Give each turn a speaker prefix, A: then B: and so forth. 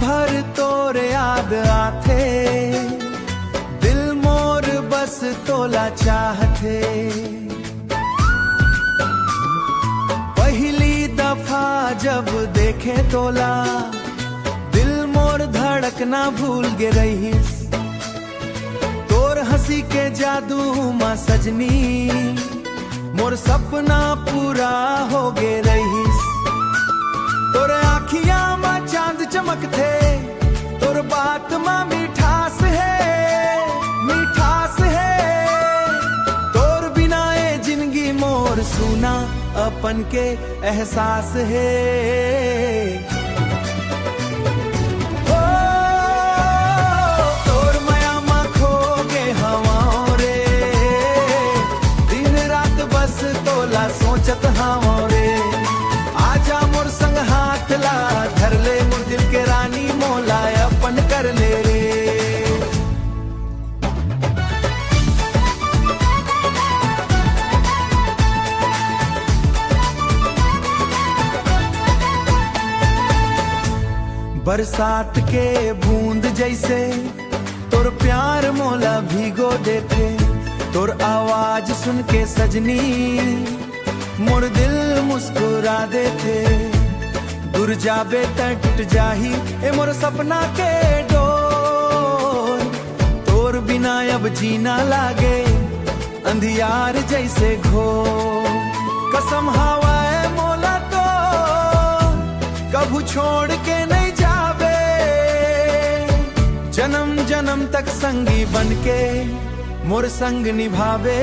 A: भर तोर याद आथे, दिल मोर बस तोला चाहथे। पहली दफा जब देखे तोला, दिल मोर धड़कना भूल गे रहीस। तोर हंसी के जादू माँ सजनी, मोर सपना पूरा हो गे रहीस। तोर आँखिया माँ चांद चमक थे, तोर बात माँ मिठास है, मिठास है। तोर बिना ये जिंदगी मोर सुना अपन के एहसास है। ओ, तोर माया माँ खो गे हवाओं रे, दिन रात बस तोला सोचत हवाओं रे। आजा मोर संग हाथ ला, धर ले मोर दिल के रानी, मोला अपन कर ले रे। बरसात के बूंद जैसे तोर प्यार मोला भीगो देते। तोर आवाज सुन के सजनी मोर दिल मुस्कुरा देते। दूर जाबे त टूट जाही ए मोर सपना के डोर। तोर बिना अब जीना लागे अंधियार जैसे घोर। कसम हवाए मोला तो कभू छोड़ के नहीं जाबे, जन्म जन्म तक संगी बनके मोर संग निभावे।